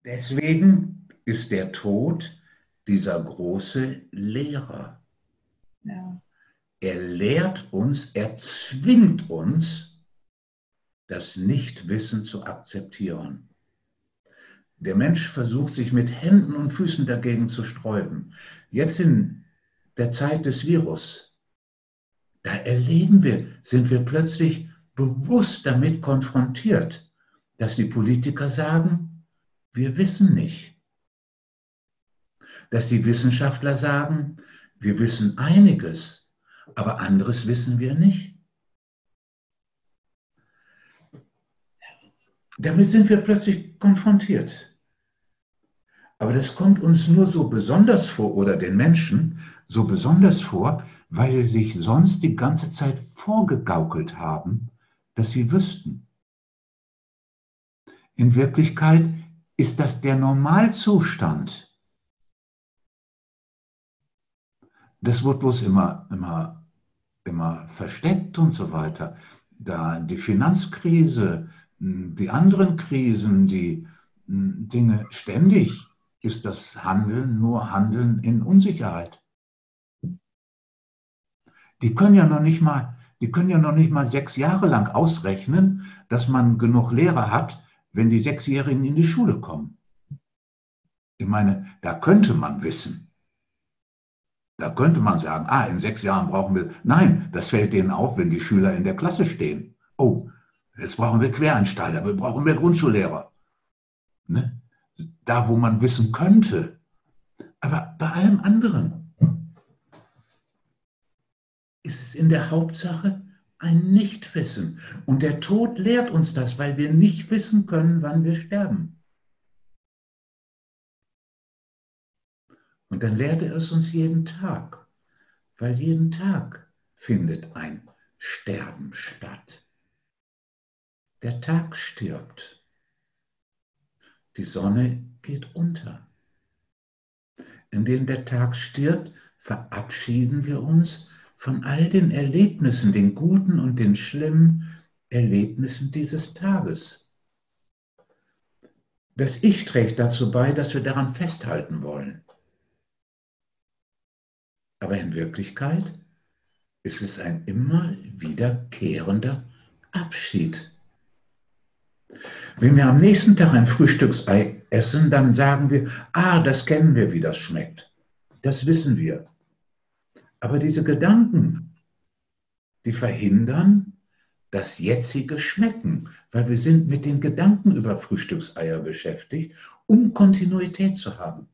Deswegen ist der Tod dieser große Lehrer. Ja. Er lehrt uns, er zwingt uns, das Nichtwissen zu akzeptieren. Der Mensch versucht sich mit Händen und Füßen dagegen zu sträuben. Jetzt in der Zeit des Virus, da sind wir plötzlich bewusst damit konfrontiert, dass die Politiker sagen, wir wissen nicht. Dass die Wissenschaftler sagen, wir wissen einiges, aber anderes wissen wir nicht. Damit sind wir plötzlich konfrontiert. Aber das kommt uns nur so besonders vor oder den Menschen so besonders vor, weil sie sich sonst die ganze Zeit vorgegaukelt haben, dass sie wüssten. In Wirklichkeit ist das der Normalzustand. Das wird bloß immer versteckt und so weiter. Da die Finanzkrise, die anderen Krisen, die Dinge, ständig ist das Handeln nur Handeln in Unsicherheit. Die können ja noch nicht mal 6 Jahre lang ausrechnen, dass man genug Lehrer hat, wenn die Sechsjährigen in die Schule kommen. Ich meine, da könnte man wissen. Da könnte man sagen, in 6 Jahren brauchen wir. Nein, das fällt denen auf, wenn die Schüler in der Klasse stehen. Oh, jetzt brauchen wir Quereinsteiger, wir brauchen mehr Grundschullehrer. Ne? Da, wo man wissen könnte. Aber bei allem anderen ist es in der Hauptsache ein Nichtwissen. Und der Tod lehrt uns das, weil wir nicht wissen können, wann wir sterben. Und dann lehrt er es uns jeden Tag, weil jeden Tag findet ein Sterben statt. Der Tag stirbt. Die Sonne geht unter. Indem der Tag stirbt, verabschieden wir uns von all den Erlebnissen, den guten und den schlimmen Erlebnissen dieses Tages. Das Ich trägt dazu bei, dass wir daran festhalten wollen. Aber in Wirklichkeit ist es ein immer wiederkehrender Abschied. Wenn wir am nächsten Tag ein Frühstücksei essen, dann sagen wir, das kennen wir, wie das schmeckt. Das wissen wir. Aber diese Gedanken, die verhindern das jetzige Schmecken, weil wir sind mit den Gedanken über Frühstückseier beschäftigt, um Kontinuität zu haben.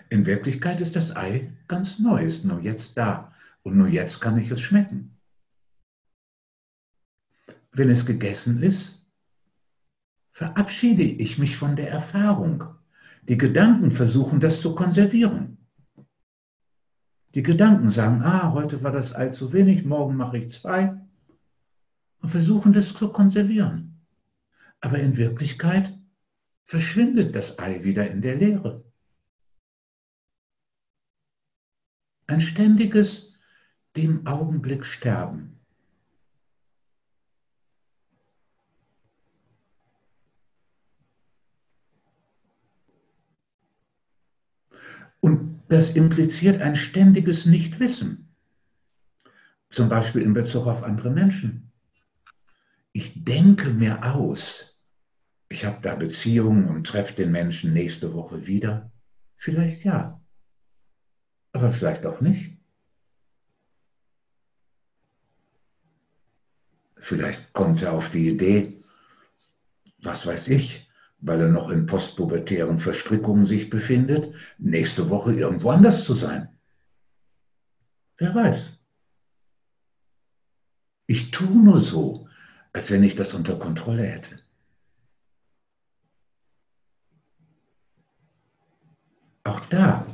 In Wirklichkeit ist das Ei ganz neu, ist nur jetzt da und nur jetzt kann ich es schmecken. Wenn es gegessen ist, verabschiede ich mich von der Erfahrung. Die Gedanken versuchen, das zu konservieren. Die Gedanken sagen, heute war das Ei zu wenig, morgen mache ich 2 und versuchen, das zu konservieren. Aber in Wirklichkeit verschwindet das Ei wieder in der Leere. Ein ständiges dem Augenblick sterben. Und das impliziert ein ständiges Nichtwissen. Zum Beispiel in Bezug auf andere Menschen. Ich denke mir aus, ich habe da Beziehungen und treffe den Menschen nächste Woche wieder. Vielleicht ja, aber vielleicht auch nicht. Vielleicht kommt er auf die Idee, was weiß ich, weil er noch in postpubertären Verstrickungen sich befindet, nächste Woche irgendwo anders zu sein. Wer weiß. Ich tue nur so, als wenn ich das unter Kontrolle hätte. Auch da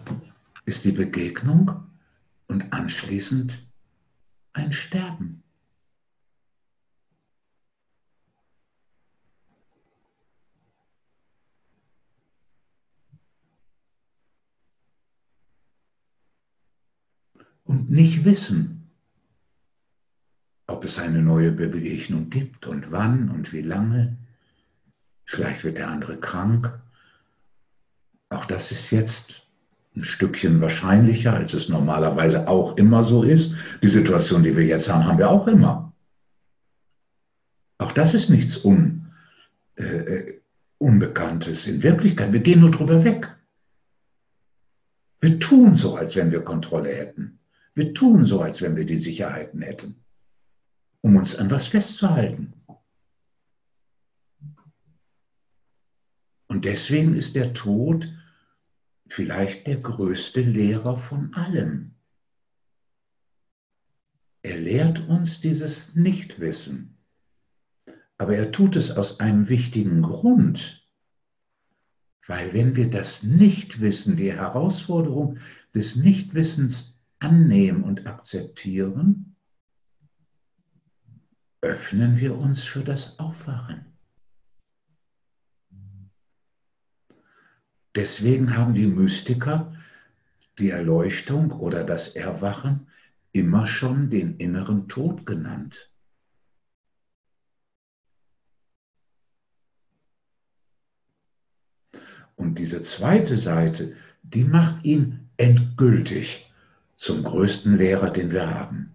ist die Begegnung und anschließend ein Sterben. Und nicht wissen, ob es eine neue Begegnung gibt und wann und wie lange. Vielleicht Vielleicht wird der andere krank. Auch das ist jetzt ein Stückchen wahrscheinlicher, als es normalerweise auch immer so ist. Die Situation, die wir jetzt haben, haben wir auch immer. Auch das ist nichts Unbekanntes. In Wirklichkeit, wir gehen nur drüber weg. Wir tun so, als wenn wir Kontrolle hätten. Wir tun so, als wenn wir die Sicherheiten hätten, um uns an was festzuhalten. Und deswegen ist der Tod vielleicht der größte Lehrer von allem. Er lehrt uns dieses Nichtwissen. Aber er tut es aus einem wichtigen Grund. Weil wenn wir das Nichtwissen, die Herausforderung des Nichtwissens annehmen und akzeptieren, öffnen wir uns für das Aufwachen. Deswegen haben die Mystiker die Erleuchtung oder das Erwachen immer schon den inneren Tod genannt. Und diese zweite Seite, die macht ihn endgültig zum größten Lehrer, den wir haben.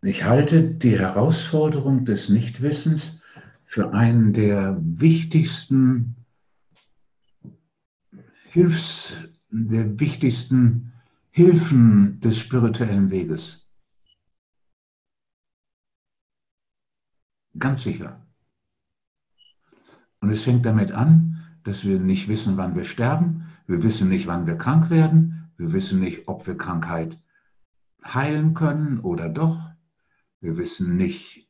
Ich halte die Herausforderung des Nichtwissens für einen der wichtigsten Hilfen des spirituellen Weges. Ganz sicher. Und es fängt damit an, dass wir nicht wissen, wann wir sterben. Wir wissen nicht, wann wir krank werden. Wir wissen nicht, ob wir Krankheit heilen können oder doch. Wir wissen nicht,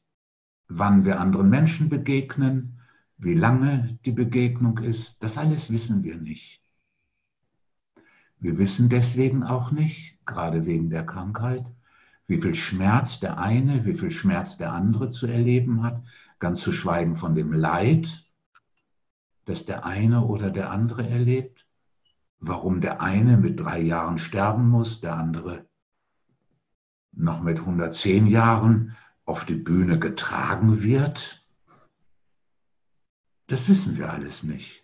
wann wir anderen Menschen begegnen, wie lange die Begegnung ist. Das alles wissen wir nicht. Wir wissen deswegen auch nicht, gerade wegen der Krankheit, wie viel Schmerz der eine, wie viel Schmerz der andere zu erleben hat, ganz zu schweigen von dem Leid, das der eine oder der andere erlebt, warum der eine mit 3 Jahren sterben muss, der andere noch mit 110 Jahren auf die Bühne getragen wird. Das wissen wir alles nicht.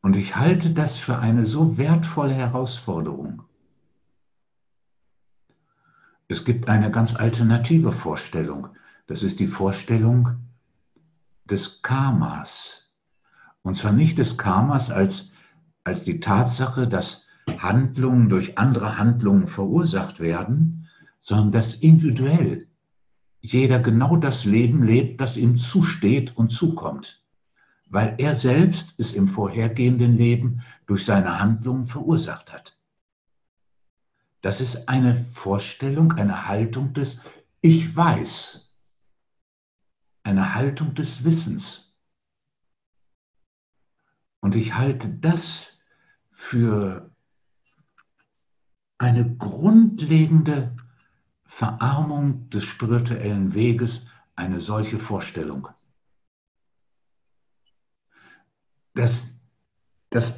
Und ich halte das für eine so wertvolle Herausforderung. Es gibt eine ganz alternative Vorstellung. Das ist die Vorstellung des Karmas. Und zwar nicht des Karmas als die Tatsache, dass Handlungen durch andere Handlungen verursacht werden, sondern dass individuell jeder genau das Leben lebt, das ihm zusteht und zukommt, weil er selbst es im vorhergehenden Leben durch seine Handlungen verursacht hat. Das ist eine Vorstellung, eine Haltung des Ich weiß, eine Haltung des Wissens. Und ich halte das für eine grundlegende Verarmung des spirituellen Weges, eine solche Vorstellung. Das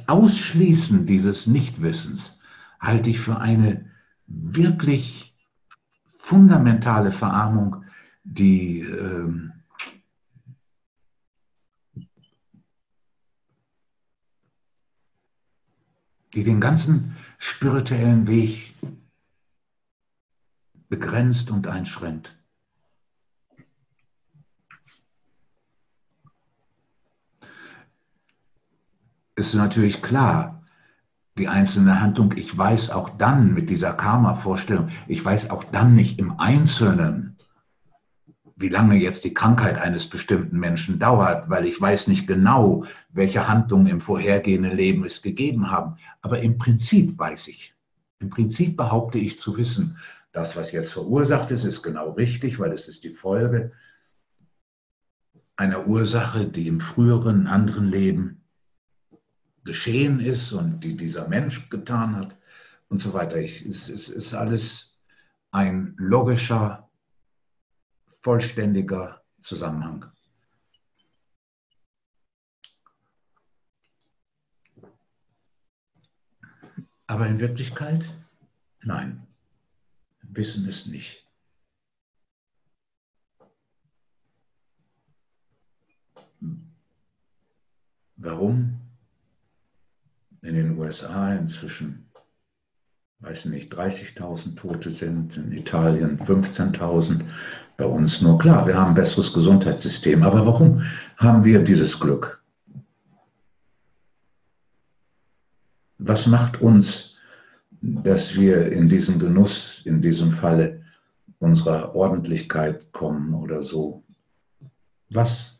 Ausschließen dieses Nichtwissens halte ich für eine wirklich fundamentale Verarmung, die den ganzen spirituellen Weg begrenzt und einschränkt. Ist natürlich klar, die einzelne Handlung, ich weiß auch dann mit dieser Karma-Vorstellung, ich weiß auch dann nicht im Einzelnen, wie lange jetzt die Krankheit eines bestimmten Menschen dauert, weil ich weiß nicht genau, welche Handlungen im vorhergehenden Leben es gegeben haben. Aber im Prinzip weiß ich. Im Prinzip behaupte ich zu wissen, das, was jetzt verursacht ist, ist genau richtig, weil es ist die Folge. einer Ursache, die im früheren, anderen Leben geschehen ist und die dieser Mensch getan hat und so weiter. Es ist alles ein logischer, vollständiger Zusammenhang. Aber in Wirklichkeit, nein, wissen es nicht. Warum in den USA inzwischen, weiß nicht, 30.000 Tote sind, in Italien 15.000, bei uns nur klar, wir haben ein besseres Gesundheitssystem. Aber warum haben wir dieses Glück? Was macht uns, dass wir in diesen Genuss, in diesem Falle unserer Ordentlichkeit kommen oder so? Was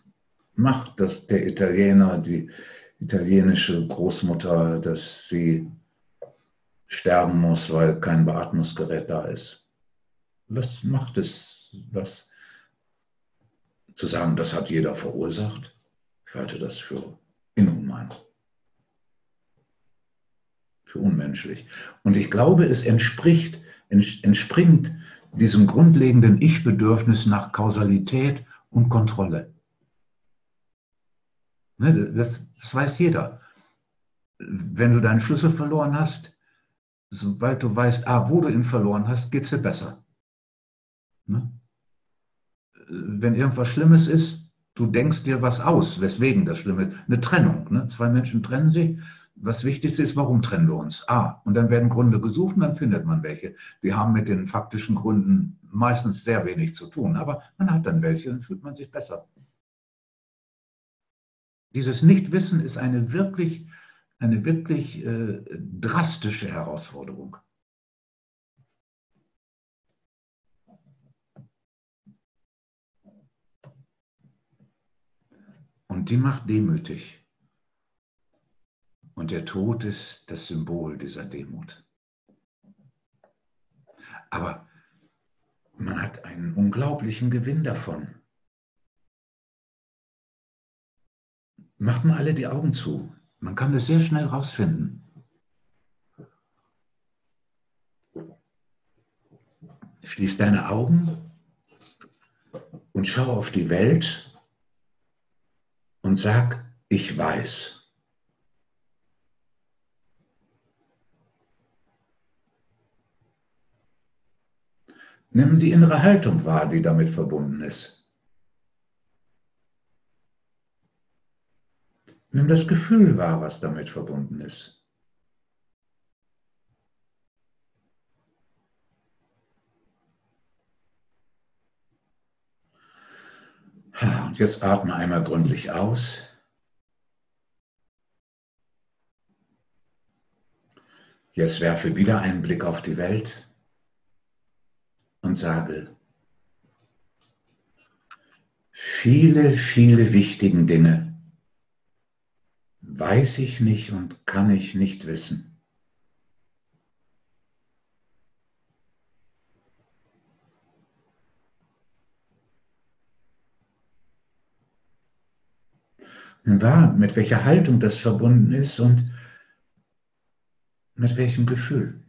macht das der Italiener, die italienische Großmutter, dass sie sterben muss, weil kein Beatmungsgerät da ist? Was macht es, was zu sagen, das hat jeder verursacht? Ich halte das für inhuman, für unmenschlich. Und ich glaube, es entspringt diesem grundlegenden Ich-Bedürfnis nach Kausalität und Kontrolle. Das weiß jeder. Wenn du deinen Schlüssel verloren hast, sobald du weißt, wo du ihn verloren hast, geht es dir besser. Wenn irgendwas Schlimmes ist, du denkst dir was aus, weswegen das Schlimme ist. Eine Trennung. Zwei Menschen trennen sich. Was Wichtigste ist, warum trennen wir uns? Und dann werden Gründe gesucht und dann findet man welche. Die haben mit den faktischen Gründen meistens sehr wenig zu tun, aber man hat dann welche und dann fühlt man sich besser. Dieses Nichtwissen ist eine wirklich drastische Herausforderung. Und die macht demütig. Und der Tod ist das Symbol dieser Demut. Aber man hat einen unglaublichen Gewinn davon. Macht mal alle die Augen zu. Man kann das sehr schnell rausfinden. Schließ deine Augen und schau auf die Welt und sag, ich weiß. Nimm die innere Haltung wahr, die damit verbunden ist. Nimm das Gefühl wahr, was damit verbunden ist. Und jetzt atme einmal gründlich aus. Jetzt werfe wieder einen Blick auf die Welt und sage, viele, viele wichtige Dinge weiß ich nicht und kann ich nicht wissen. Nun wahr, mit welcher Haltung das verbunden ist und mit welchem Gefühl.